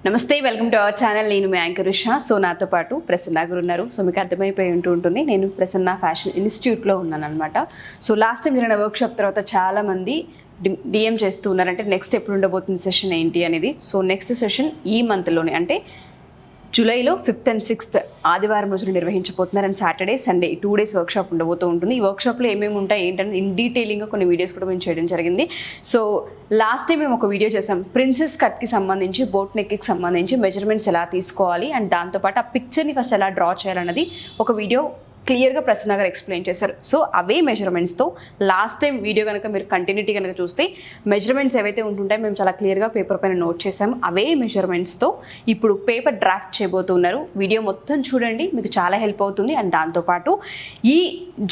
నమస్తే, welcome to our channel. నేను మీ anchor Usha. So నాతో పాటు ప్రసన్న గారు ఉన్నారు. సో మీకు అర్థమైపోయి ఉంటుంది, నేను ప్రసన్న ఫ్యాషన్ ఇన్స్టిట్యూట్లో ఉన్నాను అనమాట. సో లాస్ట్ టైం జరిగిన వర్క్షాప్ తర్వాత చాలామంది డిఎం చేస్తూ ఉన్నారు, అంటే నెక్స్ట్ ఎప్పుడు ఉండబోతుంది సెషన్ ఏంటి అనేది. సో నెక్స్ట్ సెషన్ ఈ మంత్లోనే, అంటే జూలైలో 5th and 6th ఆదివారం రోజున నిర్వహించబోతున్నారు. And Saturday Sunday 2 days workshop ఉండబోతూ ఉంటుంది. ఈ వర్క్షాప్లో ఏమేమి ఉంటాయి ఏంటంటే ఇన్ డీటెయిలింగ్గా కొన్ని వీడియోస్ కూడా మేము చేయడం జరిగింది. సో లాస్ట్ టైం మేము ఒక వీడియో చేసాం, ప్రిన్సెస్ కట్కి సంబంధించి, బోట్ నెక్కి సంబంధించి మెజర్మెంట్స్ ఎలా తీసుకోవాలి అండ్ దాంతోపాటు ఆ పిక్చర్ని ఫస్ట్ ఎలా డ్రా చేయాలన్నది ఒక వీడియో క్లియర్గా ప్రసన్న గారు ఎక్స్ప్లెయిన్ చేశారు. సో అవే మెజర్మెంట్స్తో లాస్ట్ టైం వీడియో కనుక మీరు కంటిన్యూటీ కనుక చూస్తే మెజర్మెంట్స్ ఏవైతే ఉంటుంటాయో మేము చాలా క్లియర్గా పేపర్ పైన నోట్ చేసాము. అవే మెజర్మెంట్స్తో ఇప్పుడు పేపర్ డ్రాఫ్ట్ చేయబోతున్నారు. వీడియో మొత్తం చూడండి, మీకు చాలా హెల్ప్ అవుతుంది. అండ్ దాంతోపాటు ఈ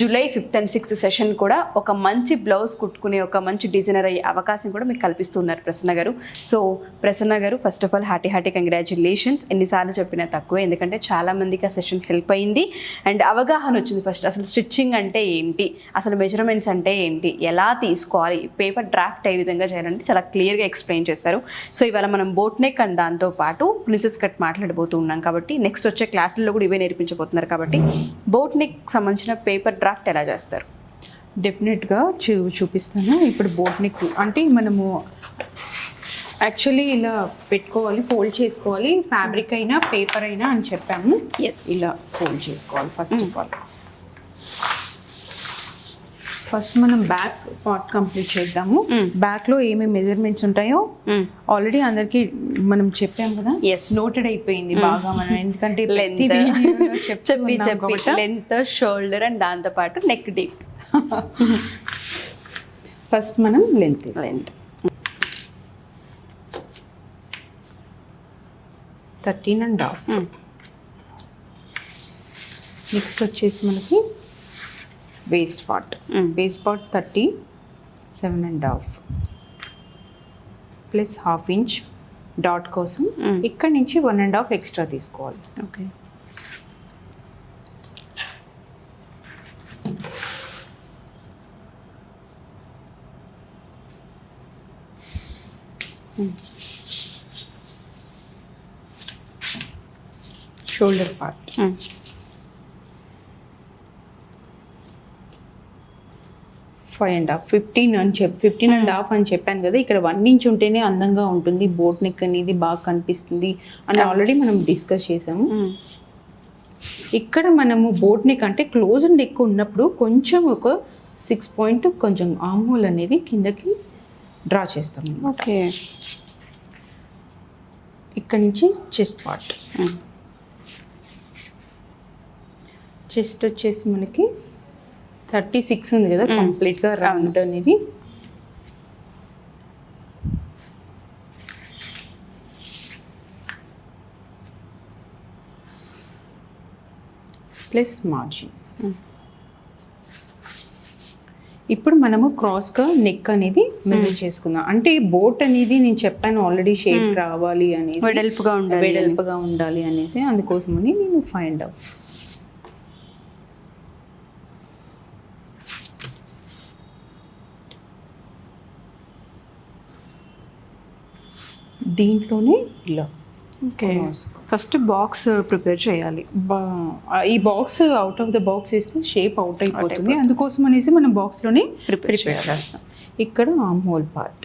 July 5th and 6th session కూడా ఒక మంచి బ్లౌజ్ కుట్టుకునే ఒక మంచి డిజైనర్ అయ్యే అవకాశం కూడా మీకు కల్పిస్తున్నారు ప్రసన్న గారు. సో ప్రసన్న గారు, first of all happy congratulations. ఎన్నిసార్లు చెప్పినా తక్కువే, ఎందుకంటే చాలామందికి ఆ సెషన్ హెల్ప్ అయింది అండ్ అవగాహన వచ్చింది. ఫస్ట్ అసలు స్టిచ్చింగ్ అంటే ఏంటి, అసలు మెజర్మెంట్స్ అంటే ఏంటి, ఎలా తీసుకోవాలి, పేపర్ డ్రాఫ్ట్ ఏ విధంగా చేయాలంటే చాలా క్లియర్గా ఎక్స్ప్లెయిన్ చేశారు. సో ఇవాళ మనం బోట్ నెక్ అండ్ దాంతోపాటు ప్రిన్సెస్ కట్ మాట్లాడబోతూ ఉన్నాం కాబట్టి నెక్స్ట్ వచ్చే క్లాసుల్లో కూడా ఇవే నేర్పించబోతున్నారు. కాబట్టి బోట్ నెక్ సంబంధించిన పేపర్ డ్రాఫ్ట్ ఎలా చేస్తారు? డెఫినెట్గా చూపిస్తాను. ఇప్పుడు బోట్ నెక్ అంటే మనము యాక్చువల్లీ ఇలా పెట్టుకోవాలి, ఫోల్డ్ చేసుకోవాలి, ఫ్యాబ్రిక్ అయినా పేపర్ అయినా అని చెప్పాము. ఇలా ఫోల్డ్ చేసుకోవాలి. ఫస్ట్ మనం బ్యాక్ పార్ట్ కంప్లీట్ చేద్దాము. బ్యాక్లో ఏమేమి మెజర్మెంట్స్ ఉంటాయో ఆల్రెడీ అందరికి మనం చెప్పాం కదా, నోటెడ్ అయిపోయింది బాగా మనం, ఎందుకంటే లెంత్, షోల్డర్ అండ్ దాంతోపాటు నెక్ డీప్. ఫస్ట్ మనం లెంత్ 13.5. నెక్స్ట్ వచ్చేసి మనకి waste part 37.5 plus ½ inch dot కోసం ఇక్కడ నుంచి 1.5 ఎక్స్ట్రా తీసుకోవాలి. ఓకే. షోల్డర్ పార్ట్ 15.5 అని చెప్పాను కదా, ఇక్కడ 1 ఇంచ్ ఉంటేనే అందంగా ఉంటుంది, బోట్ నెక్ అనేది బాగా కనిపిస్తుంది అని ఆల్రెడీ మనం డిస్కస్ చేసాము. ఇక్కడ మనము బోట్ నెక్ అంటే క్లోజ్ నెక్ ఉన్నప్పుడు కొంచెం ఒక 6 point కొంచెం ఆర్మ్ హోల్ అనేది కిందకి డ్రా చేస్తాము. ఓకే. ఇక్కడ నుంచి చెస్ట్ పార్ట్, చెస్ట్ వచ్చేసి మనకి 36 ఉంది కదా కంప్లీట్గా రౌండ్ అనేది. Plus margin. ఇప్పుడు మనము క్రాస్గా నెక్ అనేది మెజర్ చేసుకుందాం. అంటే బోట్ అనేది నేను చెప్పాను ఆల్రెడీ, షేప్ రావాలి అనేసి, వెడల్పుగా ఉండాలి అనేసి, అందుకోసమని నేను 5.5. దీంట్లోనే ఇలా. ఓకే. ఫస్ట్ బాక్స్ ప్రిపేర్ చేయాలి. ఈ box out of the box వేస్తే షేప్ అవుట్ అయిపోతుంది, అందుకోసం అనేసి మనం బాక్స్లోనే ప్రిపేర్ చేస్తాం. ఇక్కడ ఆర్మ్ హోల్ పార్ట్,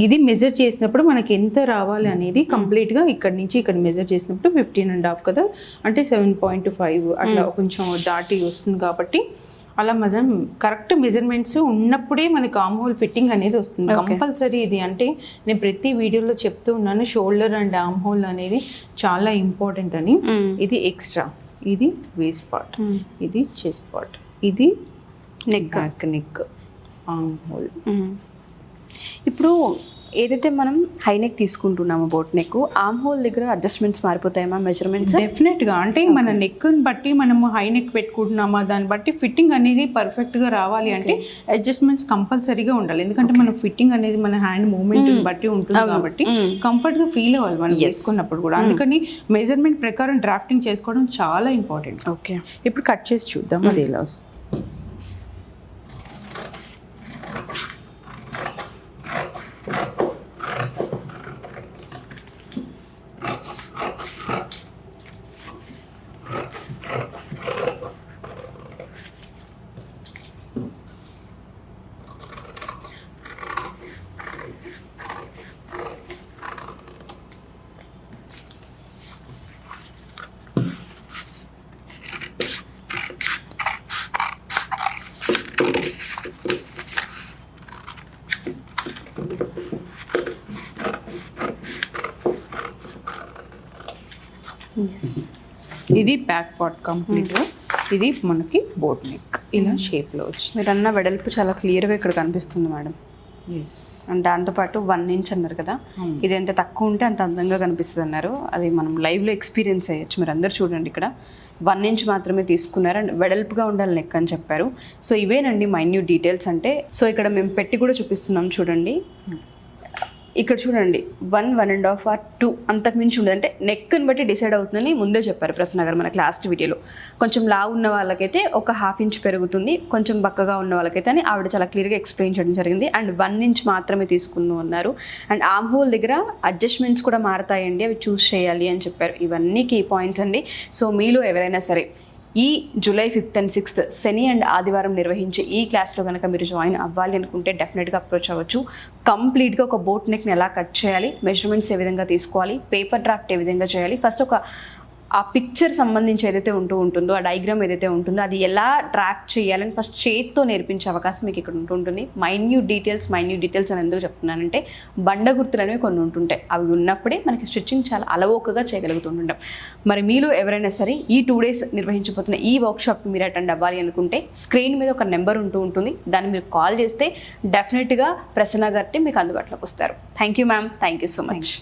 ఇది మెజర్ చేసినప్పుడు మనకి ఎంత రావాలి అనేది కంప్లీట్గా ఇక్కడ నుంచి ఇక్కడ మెజర్ చేసినప్పుడు 15.5 కదా, అంటే 7.5 అట్లా కొంచెం దాటి వస్తుంది. కాబట్టి అలా కరెక్ట్ మెజర్మెంట్స్ ఉన్నప్పుడే మనకి ఆర్మ్ హోల్ ఫిట్టింగ్ అనేది వస్తుంది కంపల్సరీ. ఇది అంటే నేను ప్రతి వీడియోలో చెప్తూ ఉన్నాను, షోల్డర్ అండ్ ఆర్మ్ హోల్ అనేది చాలా ఇంపార్టెంట్ అని. ఇది ఎక్స్ట్రా, ఇది వేస్ట్ పార్ట్, ఇది చెస్ట్ పార్ట్, ఇది నెక్ ఆర్మ్ హోల్. ఇప్పుడు ఏదైతే మనం హై నెక్ తీసుకుంటున్నామో బోట్ నెక్, ఆర్మ్ హోల్ దగ్గర అడ్జస్ట్మెంట్స్ మారిపోతాయమ్మా మెజర్మెంట్స్? డెఫినెట్గా. అంటే మన నెక్ని బట్టి మనము హై నెక్ పెట్టుకుంటున్నామా దాన్ని బట్టి ఫిట్టింగ్ అనేది పర్ఫెక్ట్గా రావాలి అంటే అడ్జస్ట్మెంట్స్ కంపల్సరీగా ఉండాలి. ఎందుకంటే మన ఫిట్టింగ్ అనేది మన హ్యాండ్ మూవ్మెంట్ బట్టి ఉంటుంది కాబట్టి కంఫర్ట్గా ఫీల్ అవ్వాలి మనం వేసుకున్నప్పుడు కూడా. అందుకని మెజర్మెంట్ ప్రకారం డ్రాఫ్టింగ్ చేసుకోవడం చాలా ఇంపార్టెంట్. ఓకే. ఇప్పుడు కట్ చేసి చూద్దాం అది ఎలా వస్తుంది. ఇది బ్యాక్ పార్ట్ కంప్లీట్గా. ఇది మనకి బోట్ నెక్ ఇలా షేప్లో వచ్చింది. మీరు అన్న వెడల్పు చాలా క్లియర్గా ఇక్కడ కనిపిస్తుంది మేడం. ఎస్. అండ్ దాంతోపాటు 1 ఇంచ్ అన్నారు కదా, ఇది ఎంత తక్కువ ఉంటే అంత అందంగా కనిపిస్తుంది అన్నారు. అది మనం లైవ్లో ఎక్స్పీరియన్స్ అయ్యొచ్చు. మీరు అందరూ చూడండి, ఇక్కడ 1 ఇంచ్ మాత్రమే తీసుకున్నారు అండ్ వెడల్పుగా ఉండాలి నెక్ అని చెప్పారు. సో ఇవేనండి మైన్యూట్ డీటెయిల్స్ అంటే. సో ఇక్కడ మేము పెట్టి కూడా చూపిస్తున్నాం చూడండి. ఇక్కడ చూడండి 1, 1.5 or 2 అంతకు మించి ఉండదు. అంటే నెక్ని బట్టి డిసైడ్ అవుతుందని ముందే చెప్పారు ప్రసన్న గారు మనకి లాస్ట్ వీడియోలో. కొంచెం లావు ఉన్న వాళ్ళకైతే ఒక 1/2 ఇంచ్ పెరుగుతుంది, కొంచెం బక్కగా ఉన్న వాళ్ళకైతే అని ఆవిడ చాలా క్లియర్గా ఎక్స్ప్లెయిన్ చేయడం జరిగింది. అండ్ 1 ఇంచ్ మాత్రమే తీసుకున్నాం అన్నారు. అండ్ ఆర్మ్ హోల్ దగ్గర అడ్జస్ట్మెంట్స్ కూడా మారతాయండి, అవి చూస్ చేయాలి అని చెప్పారు. ఇవన్నీ కీ పాయింట్స్ అండి. సో మీలో ఎవరైనా సరే ఈ July 5th and 6th Shani and ఆదివారం నిర్వహించే ఈ క్లాస్లో కనుక మీరు జాయిన్ అవ్వాలి అనుకుంటే డెఫినెట్గా అప్రోచ్ అవ్వచ్చు. కంప్లీట్గా ఒక బోట్ నెక్ని ఎలా కట్ చేయాలి, మెజర్మెంట్స్ ఏ విధంగా తీసుకోవాలి, పేపర్ డ్రాఫ్ట్ ఏ విధంగా చేయాలి, ఫస్ట్ ఒక ఆ పిక్చర్ సంబంధించి ఏదైతే ఉంటుందో, ఆ డయాగ్రామ్ ఏదైతే ఉంటుందో అది ఎలా డ్రాఫ్ట్ చేయాలని ఫస్ట్ చేతితో నేర్పించే అవకాశం మీకు ఇక్కడ ఉంటుంది. మైన్యూట్ డీటెయిల్స్ అని ఎందుకు చెప్తున్నానంటే బండ గుర్తులు అనేవి కొన్ని ఉంటుంటాయి. అవి ఉన్నప్పుడే మనకి స్టిచ్చింగ్ చాలా అలవోకగా చేయగలుగుతుంటాం. మరి మీలో ఎవరైనా సరే ఈ 2 days నిర్వహించబోతున్న ఈ వర్క్షాప్కి మీరు అటెండ్ అవ్వాలి అనుకుంటే స్క్రీన్ మీద ఒక నెంబర్ ఉంటుంది. దాన్ని మీరు కాల్ చేస్తే డెఫినెట్గా ప్రసన్న గారి మీకు అందుబాటులోకి వస్తారు. Thank you ma'am, thank you so much.